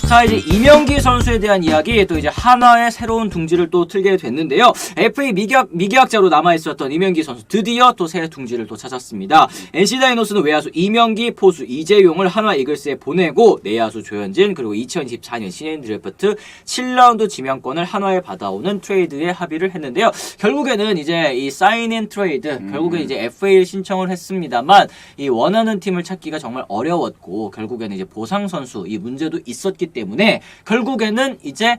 자, 이제 이명기 선수에 대한 이야기, 또 이제 한화의 새로운 둥지를 또 틀게 됐는데요. FA 미계약자로 남아있었던 이명기 선수 드디어 또 새 둥지를 또 찾았습니다. NC 다이노스는 외야수 이명기, 포수 이재용을 한화 이글스에 보내고 내야수 조현진, 그리고 2024년 신인 드래프트 7라운드 지명권을 한화에 받아오는 트레이드에 합의를 했는데요. 결국에는 이제 이 사인 앤 트레이드, 결국엔 이제 FA를 신청을 했습니다만 이 원하는 팀을 찾기가 정말 어려웠고, 결국에는 이제 보상 선수 이 문제도 있었기 때문에 결국에는 이제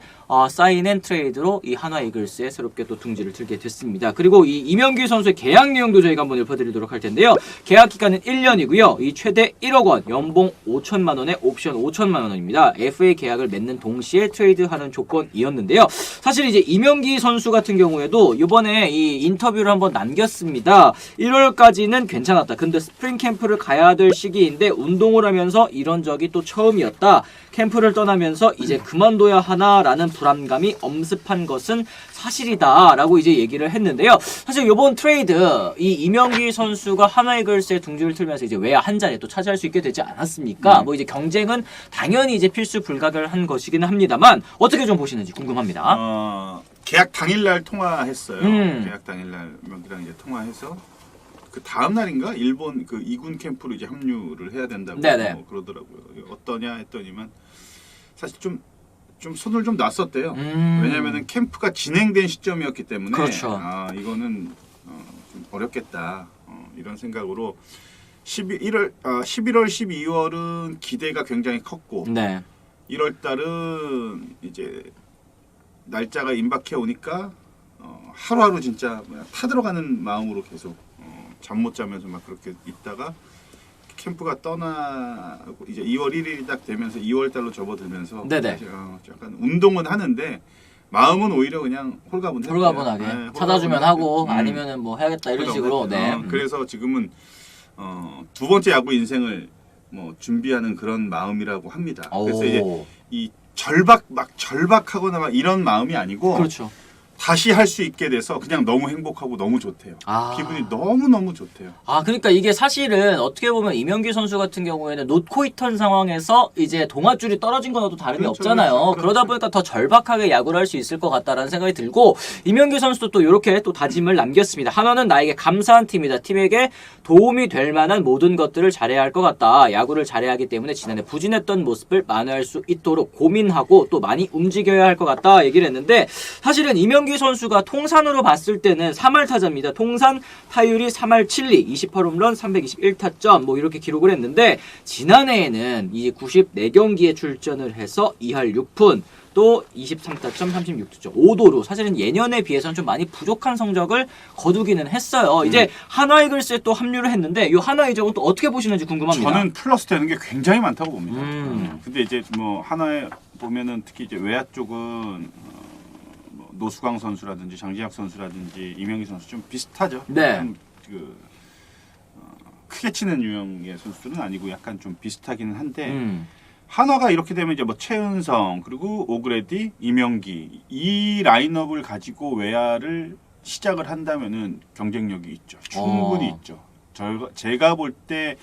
사인 앤 트레이드로 이 한화 이글스에 새롭게 또 둥지를 틀게 됐습니다. 그리고 이 이명기 선수의 계약 내용도 저희가 한번 읊어드리도록 할 텐데요. 계약 기간은 1년이고요. 이 최대 1억 원, 연봉 5천만 원에 옵션 5천만 원입니다. FA 계약을 맺는 동시에 트레이드하는 조건이었는데요. 사실 이제 이명기 선수 같은 경우에도 이번에 이 인터뷰를 한번 남겼습니다. 1월까지는 괜찮았다. 근데 스프링 캠프를 가야 될 시기인데 운동을 하면서 이런 적이 또 처음이었다. 캠프를 떠나면서 이제 그만둬야 하나라는 불안감이 엄습한 것은 사실이다 라고 이제 얘기를 했는데요. 사실 이번 트레이드 이 이명기 선수가 한화 이글스의 둥지를 틀면서 이제 외야 한 자리 또 차지할 수 있게 되지 않았습니까? 뭐 이제 경쟁은 당연히 이제 필수 불가결한 것이기는 합니다만 어떻게 좀 보시는지 궁금합니다. 계약 당일날 통화했어요. 계약 당일날 명기랑 이제 통화해서 그 다음 날인가 일본 그 2군 캠프로 이제 합류를 해야 된다고 그러더라고요. 어떠냐 했더니만 사실 좀 손을 좀 놨었대요. 왜냐면은 캠프가 진행된 시점이었기 때문에 그렇죠. 이거는 좀 어렵겠다 이런 생각으로 11월, 12월은 기대가 굉장히 컸고 네. 1월 달은 이제 날짜가 임박해 오니까 하루하루 진짜 타들어가는 마음으로 계속 잠 못 자면서 막 그렇게 있다가 캠프가 떠나고 이제 2월 1일이 딱 되면서 2월 달로 접어들면서 약간 운동은 하는데 마음은 오히려 그냥 홀가분하게 찾아주면 하고 아니면은 뭐 해야겠다 이런 식으로. 그래서 지금은 두 번째 야구 인생을 뭐 준비하는 그런 마음이라고 합니다. 그래서 이제 이 절박하거나 막 이런 마음이 아니고 그렇죠. 다시 할 수 있게 돼서 그냥 너무 행복하고 너무 좋대요. 기분이 너무너무 좋대요. 그러니까 이게 사실은 어떻게 보면 이명기 선수 같은 경우에는 놓고 있던 상황에서 이제 동아줄이 떨어진 거나 또 다름이 없잖아요. 그러다 보니까 더 절박하게 야구를 할 수 있을 것 같다라는 생각이 들고, 이명기 선수도 또 이렇게 또 다짐을 남겼습니다. 한화는 나에게 감사한 팀이다. 팀에게 도움이 될 만한 모든 것들을 잘해야 할 것 같다. 야구를 잘해야 하기 때문에 지난해 부진했던 모습을 만회할 수 있도록 고민하고 또 많이 움직여야 할 것 같다 얘기를 했는데, 사실은 이명기 선수가 통산으로 봤을 때는 3할 타자입니다. 통산 타율이 3할 7리, 28홈런, 321타점 뭐 이렇게 기록을 했는데, 지난해에는 이제 94경기에 출전을 해서 2할 6푼 또 23타점, 36득점, 5도루. 사실은 예년에 비해서는 좀 많이 부족한 성적을 거두기는 했어요. 이제 한화 이글스에 또 합류를 했는데 이 한화 이적은 또 어떻게 보시는지 궁금합니다. 저는 플러스 되는 게 굉장히 많다고 봅니다. 근데 이제 뭐 한화에 보면은 특히 이제 외야 쪽은 노수광 선수라든지 장지학 선수라든지 이명기 선수 좀 비슷하죠. 네. 크게 치는 유형의 선수들은 아니고 약간 좀 비슷하기는 한데 한화가 이렇게 되면 이제 뭐 최은성 그리고 오그레디, 이명기 이 라인업을 가지고 외야를 시작을 한다면은 경쟁력이 있죠. 충분히 있죠. 제가 볼 때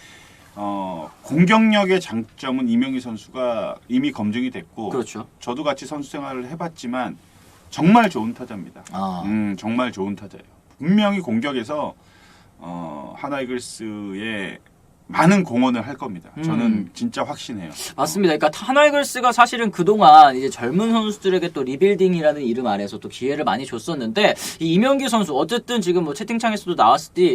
공격력의 장점은 이명기 선수가 이미 검증이 됐고, 그렇죠. 저도 같이 선수 생활을 해봤지만 정말 좋은 타자입니다. 정말 좋은 타자예요. 분명히 공격에서 한화 이글스에 많은 공헌을 할 겁니다. 저는 진짜 확신해요. 맞습니다. 그러니까 한화 이글스가 사실은 그동안 이제 젊은 선수들에게 또 리빌딩이라는 이름 아래서 또 기회를 많이 줬었는데, 이 이명기 선수 어쨌든 지금 뭐 채팅창에서도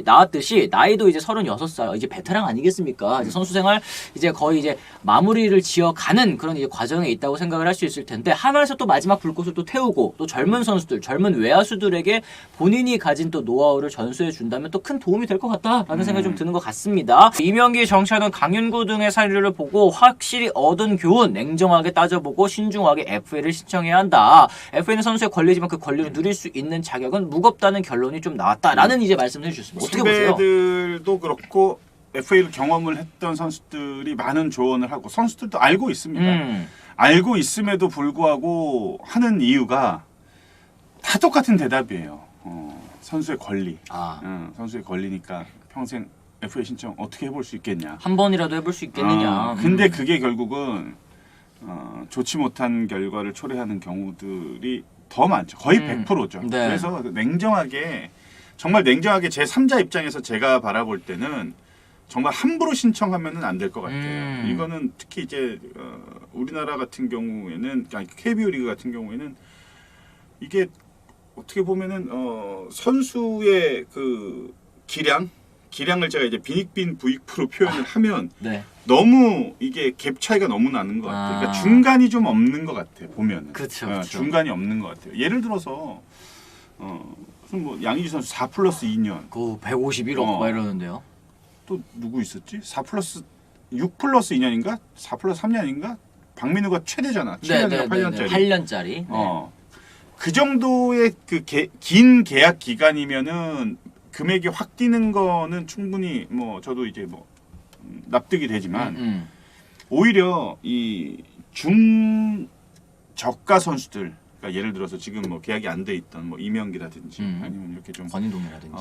나왔듯이 나이도 이제 36살, 이제 베테랑 아니겠습니까? 이제 선수 생활 이제 거의 이제 마무리를 지어가는 그런 이제 과정에 있다고 생각을 할 수 있을 텐데, 한화에서 또 마지막 불꽃을 또 태우고 또 젊은 선수들, 젊은 외야수들에게 본인이 가진 또 노하우를 전수해 준다면 또 큰 도움이 될 것 같다라는 생각이 좀 드는 것 같습니다. 이명기, 정찬원, 강윤구 등의 사례를 보고 확실히 얻은 교훈 냉정하게 따져보고 신중하게 FA를 신청해야 한다. FA는 선수의 권리지만 그 권리를 누릴 수 있는 자격은 무겁다는 결론이 좀 나왔다라는 이제 말씀을 해주셨습니다. 어떻게 보세요? 선배들도 그렇고 FA를 경험을 했던 선수들이 많은 조언을 하고 선수들도 알고 있습니다. 알고 있음에도 불구하고 하는 이유가 다 똑같은 대답이에요. 선수의 권리. 선수의 권리니까 평생 FA 신청 어떻게 해볼 수 있겠냐. 한 번이라도 해볼 수 있겠느냐. 근데 그게 결국은 좋지 못한 결과를 초래하는 경우들이 더 많죠. 거의 100%죠. 네. 그래서 냉정하게 정말 냉정하게 제 3자 입장에서 제가 바라볼 때는 정말 함부로 신청하면은 안 될 것 같아요. 이거는 특히 이제 우리나라 같은 경우에는 KBO 리그 같은 경우에는 이게 어떻게 보면은 선수의 그 기량을 제가 이제 빈익빈 부익부로 표현을 하면 네. 너무 이게 갭 차이가 너무 나는 것 같아요. 그러니까 중간이 좀 없는 것 같아요. 보면은 그렇죠. 중간이 없는 것 같아요. 예를 들어서 무슨 뭐 양의지 선수 4+2년 그 151억 막 이러는데요. 또 누구 있었지? 6+2년인가? 4+3년인가? 박민우가 최대잖아. 7년이나 8년짜리. 8년짜리. 네. 그 정도의 그 긴 계약 기간이면은 금액이 확 뛰는 거는 충분히 뭐 저도 이제 뭐 납득이 되지만 오히려 이 중저가 선수들, 그러니까 예를 들어서 지금 뭐 계약이 안 돼 있던 뭐 이명기라든지 아니면 이렇게 좀 권인동이라든지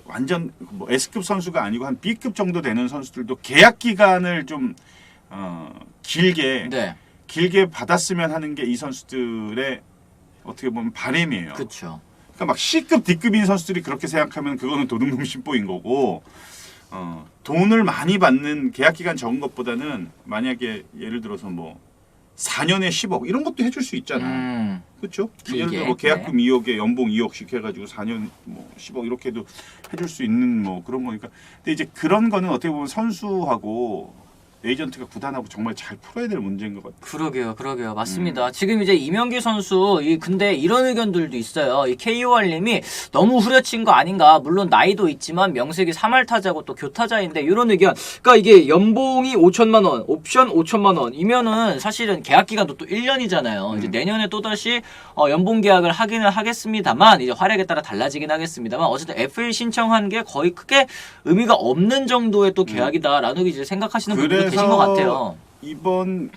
완전 뭐 S급 선수가 아니고 한 B급 정도 되는 선수들도 계약 기간을 좀 길게 네. 받았으면 하는 게 이 선수들의 어떻게 보면 바람이에요. 그렇죠. 그러니까 막 C급, D급인 선수들이 그렇게 생각하면 그거는 도둑놈 심보인 거고, 돈을 많이 받는 계약 기간 적은 것보다는 만약에 예를 들어서 뭐 4년에 10억 이런 것도 해줄 수 있잖아. 그렇죠? 예를 들어 뭐 계약금 2억에 연봉 2억씩 해가지고 4년 뭐 10억 이렇게도 해줄 수 있는 뭐 그런 거니까. 근데 이제 그런 거는 어떻게 보면 선수하고 에이전트가 구단하고 정말 잘 풀어야 될 문제인 것 같아요. 그러게요. 맞습니다. 지금 이제 이명기 선수, 근데 이런 의견들도 있어요. 이 KOR님이 너무 후려친 거 아닌가. 물론 나이도 있지만 명색이 3할 타자고 또 교타자인데 이런 의견. 그러니까 이게 연봉이 5천만 원, 옵션 5천만 원이면은 사실은 계약 기간도 또 1년이잖아요. 이제 내년에 또 다시 연봉 계약을 하기는 하겠습니다만 이제 활약에 따라 달라지긴 하겠습니다만 어쨌든 FA 신청한 게 거의 크게 의미가 없는 정도의 또 계약이다라는 이제 생각하시는 분들도 계신 것 같아요. 이번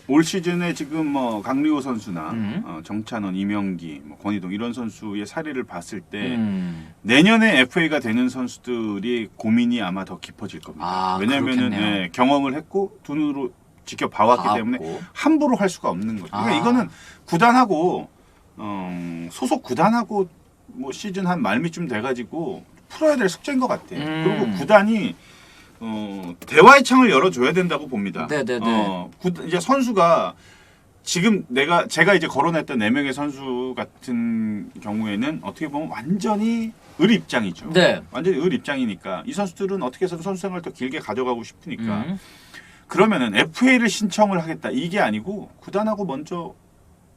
올 시즌에 지금 뭐 강리호 선수나 정찬원, 이명기, 뭐 권희동 이런 선수의 사례를 봤을 때 내년에 FA가 되는 선수들이 고민이 아마 더 깊어질 겁니다. 왜냐하면은 경험을 했고 눈으로 지켜봐왔기 때문에 함부로 할 수가 없는 거죠. 그러니까 이거는 구단하고 소속 구단하고 뭐 시즌 한 말미쯤 돼가지고 풀어야 될 숙제인 것 같아요. 그리고 구단이 대화의 창을 열어줘야 된다고 봅니다. 네네네. 이제 선수가 지금 제가 이제 거론했던 4명의 선수 같은 경우에는 어떻게 보면 완전히 을 입장이죠. 네. 완전히 을 입장이니까 이 선수들은 어떻게 해서든 선수 생활을 더 길게 가져가고 싶으니까 그러면은 FA를 신청을 하겠다 이게 아니고 구단하고 먼저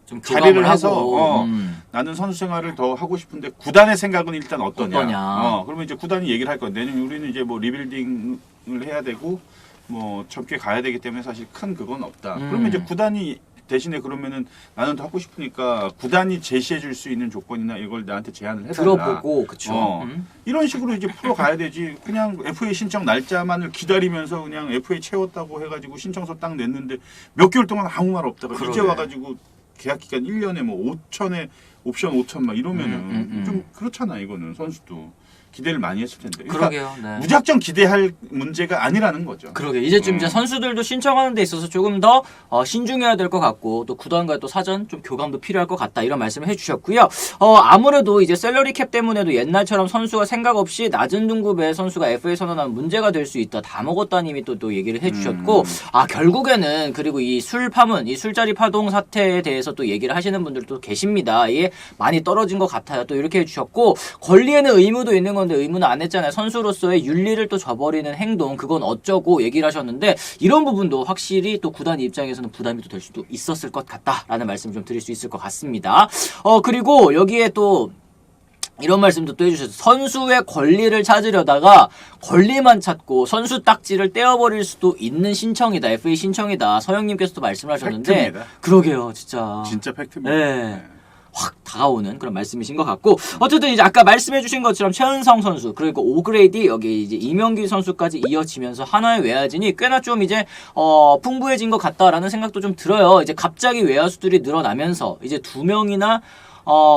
좀 자리를 해서 나는 선수 생활을 더 하고 싶은데 구단의 생각은 일단 어떠냐. 그러면 이제 구단이 얘기를 할 건데 우리는 이제 뭐 리빌딩을 해야 되고 뭐 젊게 가야 되기 때문에 사실 큰 그건 없다. 그러면 이제 구단이 대신에 그러면은 나는 더 하고 싶으니까 구단이 제시해 줄 수 있는 조건이나 이걸 나한테 제안을 해달라. 들어보고 그렇죠. 이런 식으로 이제 풀어 가야 되지. 그냥 FA 신청 날짜만을 기다리면서 그냥 FA 채웠다고 해가지고 신청서 딱 냈는데 몇 개월 동안 아무 말 없다가 이제 와가지고 계약 기간 1년에 뭐 5천에 옵션 5천 막 이러면은 좀 그렇잖아. 이거는 선수도 기대를 많이 했을 텐데. 그러니까 네. 무작정 기대할 문제가 아니라는 거죠. 이제쯤 이제 선수들도 신청하는 데 있어서 조금 더 신중해야 될 것 같고 또 구단과의 또 사전 좀 교감도 필요할 것 같다 이런 말씀을 해주셨고요. 아무래도 이제 샐러리 캡 때문에도 옛날처럼 선수가 생각 없이 낮은 등급의 선수가 FA 선언하면 문제가 될 수 있다. 다 먹었다님이 또 얘기를 해주셨고 결국에는 그리고 이 술 파문, 이 술자리 파동 사태에 대해서 또 얘기를 하시는 분들도 계십니다. 이게 많이 떨어진 것 같아요. 또 이렇게 해주셨고 권리에는 의무도 있는 건데 의무는 안 했잖아요. 선수로서의 윤리를 또 저버리는 행동 그건 어쩌고 얘기를 하셨는데 이런 부분도 확실히 또 구단 입장에서는 부담이 또 될 수도 있었을 것 같다라는 말씀 좀 드릴 수 있을 것 같습니다. 그리고 여기에 또 이런 말씀도 또 해주셨어요. 선수의 권리를 찾으려다가 권리만 찾고 선수 딱지를 떼어버릴 수도 있는 신청이다. FA 신청이다. 서영님께서도 말씀을 하셨는데 팩트입니다. 그러게요. 진짜 팩트입니다. 네. 확 다가오는 그런 말씀이신 것 같고 어쨌든 이제 아까 말씀해주신 것처럼 최은성 선수 그리고 오그레이디 여기 이제 이명기 선수까지 이어지면서 하나의 외야진이 꽤나 좀 이제 풍부해진 것 같다라는 생각도 좀 들어요. 이제 갑자기 외야수들이 늘어나면서 이제 2명이나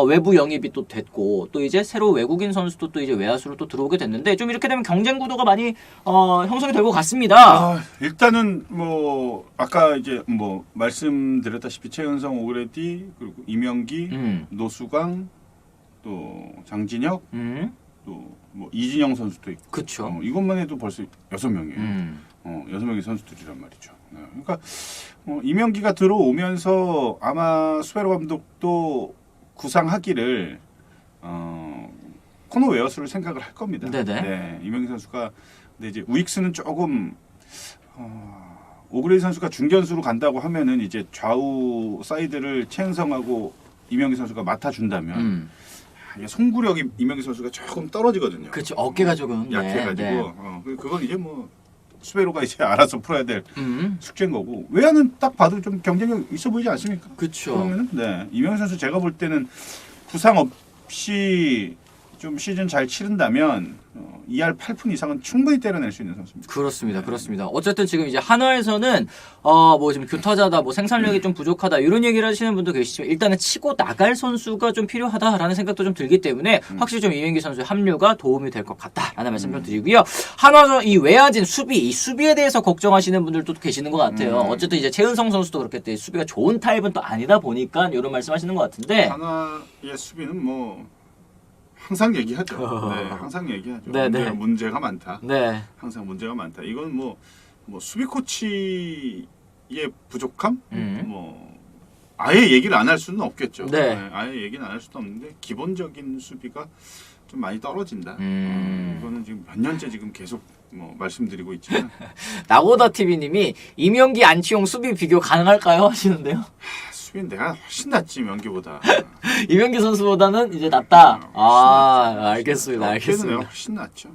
외부 영입이 또 됐고 또 이제 새로 외국인 선수도 또 이제 외야수로 또 들어오게 됐는데 좀 이렇게 되면 경쟁 구도가 많이 형성이 될 것 같습니다. 일단은 뭐 아까 이제 뭐 말씀드렸다시피 최은성, 오그레디 그리고 이명기, 노수광 또 장진혁 또 뭐 이진영 선수도 있고 그쵸. 이것만 해도 벌써 6명이에요. 6명의 선수들이란 말이죠. 그러니까 이명기가 들어오면서 아마 수베로 감독도 구상하기를 코너 웨어스를 생각을 할 겁니다. 네네. 네, 이명기 선수가 근데 이제 우익수는 조금 오그레디 선수가 중견수로 간다고 하면은 이제 좌우 사이드를 최은성하고 이명기 선수가 맡아준다면 이게 송구력이 이명기 선수가 조금 떨어지거든요. 그렇죠. 어깨가 조금 약해가지고 네. 그건 이제 뭐 수베로가 이제 알아서 풀어야 될 네. 숙제인 거고 외야는 딱 봐도 좀 경쟁력 있어 보이지 않습니까? 그렇죠. 그러면 네 이명기 선수 제가 볼 때는 부상 없이 좀 시즌 잘 치른다면 2할 8푼 이상은 충분히 때려낼 수 있는 선수입니다. 그렇습니다. 네. 그렇습니다. 어쨌든 지금 이제 한화에서는 뭐 지금 교타자다, 뭐 생산력이 좀 부족하다 이런 얘기를 하시는 분도 계시지만 일단은 치고 나갈 선수가 좀 필요하다라는 생각도 좀 들기 때문에 확실히 좀 이명기 선수의 합류가 도움이 될 것 같다라는 말씀 좀 드리고요. 한화전 이 외야진 이 수비에 대해서 걱정하시는 분들도 계시는 것 같아요. 어쨌든 이제 최은성 선수도 그렇겠대 수비가 좋은 타입은 또 아니다 보니까 이런 말씀하시는 것 같은데. 하나의 수비는 뭐 항상 얘기하죠. 네, 항상 얘기하죠. 네, 네. 문제가 많다. 네. 항상 문제가 많다. 이건 뭐 수비 코치의 부족함? 뭐 아예 얘기를 안 할 수는 없겠죠. 네. 아예 얘기는 안 할 수도 없는데 기본적인 수비가 좀 많이 떨어진다. 이거는 지금 몇 년째 지금 계속 뭐 말씀드리고 있지만 나고다 TV님이 이명기 안치홍 수비 비교 가능할까요 하시는데요. 수비는 내가 훨씬 낫지 명기보다. 이명기 선수보다는 이제 낫다. 훨씬 낫지. 알겠습니다. 어깨는 내가 알겠습니다. 훨씬 낫죠.